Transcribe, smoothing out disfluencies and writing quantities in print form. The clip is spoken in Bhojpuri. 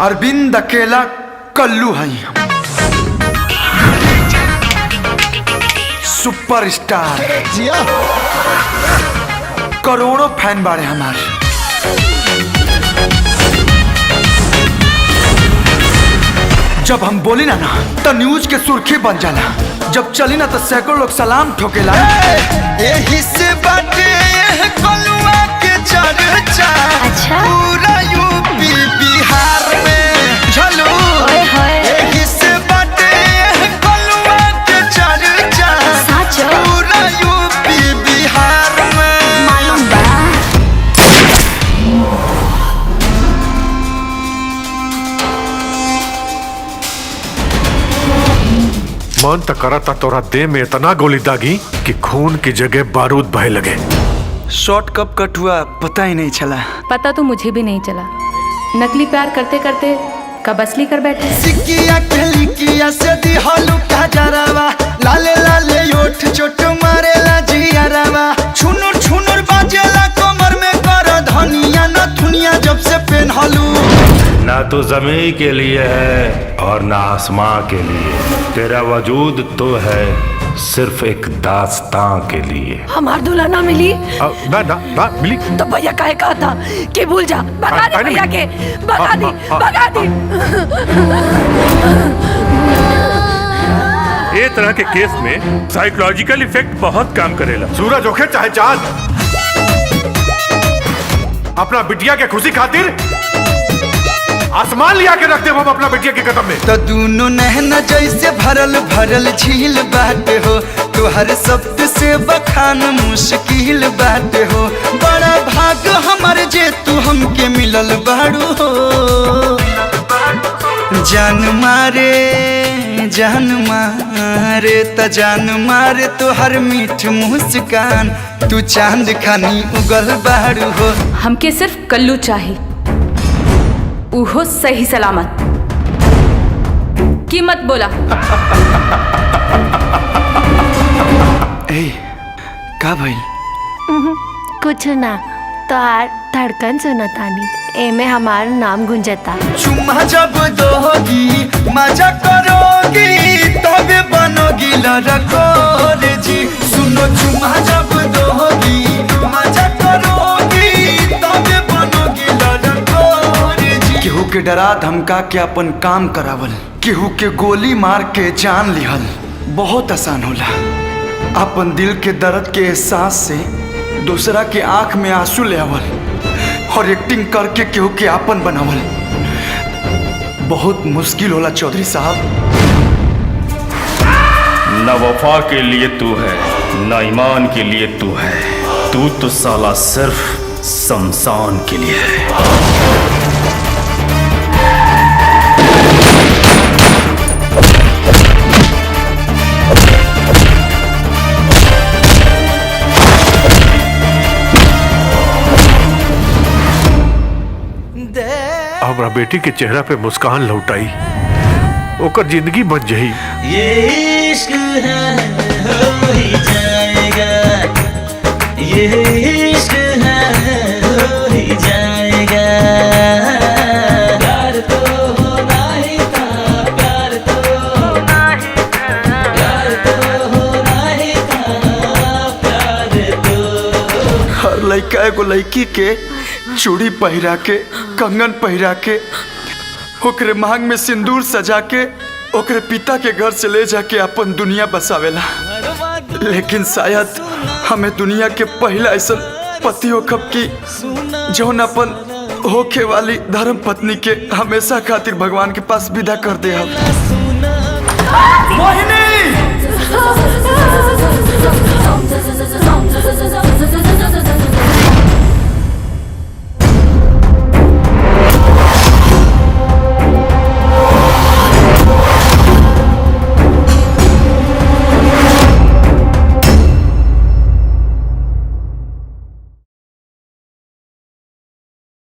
अरविंद अकेला कल्लू है, सुपरस्टार, करोड़ों फैन बाड़े हमारे। जब हम बोली ना तो न्यूज के सुर्खी बन जाला, जब चली ना तो सैकड़ों लोग सलाम ठोकेला। यही से बाटे कलुआ के चर्चा पूरा यूपी बिहार में झलू। यही से बाटे कलुआ के चर्चा पूरा यूपी बिहार में। मालूम बा मन त करता तोरा देह में इतना गोली दागी कि खून की जगह बारूद बहे लगे। शॉट कब कट हुआ पता ही नहीं चला। पता तो मुझे भी नहीं चला। नकली प्यार करते करते कब असली कर बैठे। सिकिया कहलिकिया से दिहलु का जरावा, लाले लाले ओठ चोट मारेला जियारावा, छुनुर छुनुर बाजेला कमर में कर धनिया न दुनिया जब से पेनहलु। ना तो ज़मीन के लिए है और ना आसमां के लिए, तेरा वजूद तो है सिर्फ एक दास्तां के लिए। हमार दूल्हा ना मिली ना मिली तो भैया काहे कहा था कि भूल जा, भगा दे भैया के, भगा दी। ये तरह के केस में साइकोलॉजिकल इफेक्ट बहुत काम करेला। सूरज होखे चाहे चांद, अपना बिटिया के खुशी खातिर आसमान लिया के रख दे हम अपना बिटिया के कदम में। तो दोनों नहना जैसे भरल भरल झील बाटे हो, तुहर शब्द से बखान मुश्किल बाटे हो। बड़ा भाग हमारे जे तू हमके मिलल बाड़ू हो। जान मारे त जान मारे तुहर मीठ मुस्कान, तू चांद खानी उगल बाड़ू हो। हमके सिर्फ कल्लू चाहिए, उहो सही सलामत। कीमत बोला। ए, का भइल? कुछ ना, तोहार धड़कन सुनतानी, एमे हमार नाम गुंजता। चुम्मा जब दोगी मजा करोगी तबे बनोगी लड़कोर जी। सुनो चुम्मा जब दोगी मजा करोगी तबे बनोगी लड़कोर जी। केहू के डरा धमका के अपन काम करावल, केहू के गोली मार के जान लिहल बहुत आसान होला। अपन दिल के दर्द के एहसास से दूसरा के आंख में आंसू ले आवल और एक्टिंग करके केहू के आपन बनावल बहुत मुश्किल होला चौधरी साहब। न वफा के लिए तू है न ईमान के लिए तू है, तू तो साला सिर्फ शमशान के लिए है। हमरा बेटी के चेहरा पे मुस्कान लौटाई, ओकर जिंदगी बन जाई। ये इश्क है हो ही जाएगा, ये इश्क है हो ही जाएगा। प्यार तो होना ही था, प्यार तो होना ही था, प्यार तो होना ही था, प्यार तो। हर लड़का एगो लड़की के चूड़ी पहिरा के, कंगन पहिरा के, ओकरे मांग में सिंदूर सजा के, ओकरे पिता के घर से ले जाके अपन दुनिया बसावेला। लेकिन शायद हमें दुनिया के पहला ऐसा पति होखब की जौन अपन होखे वाली धर्म पत्नी के हमेशा खातिर भगवान के पास विदा कर दे। मोहिनी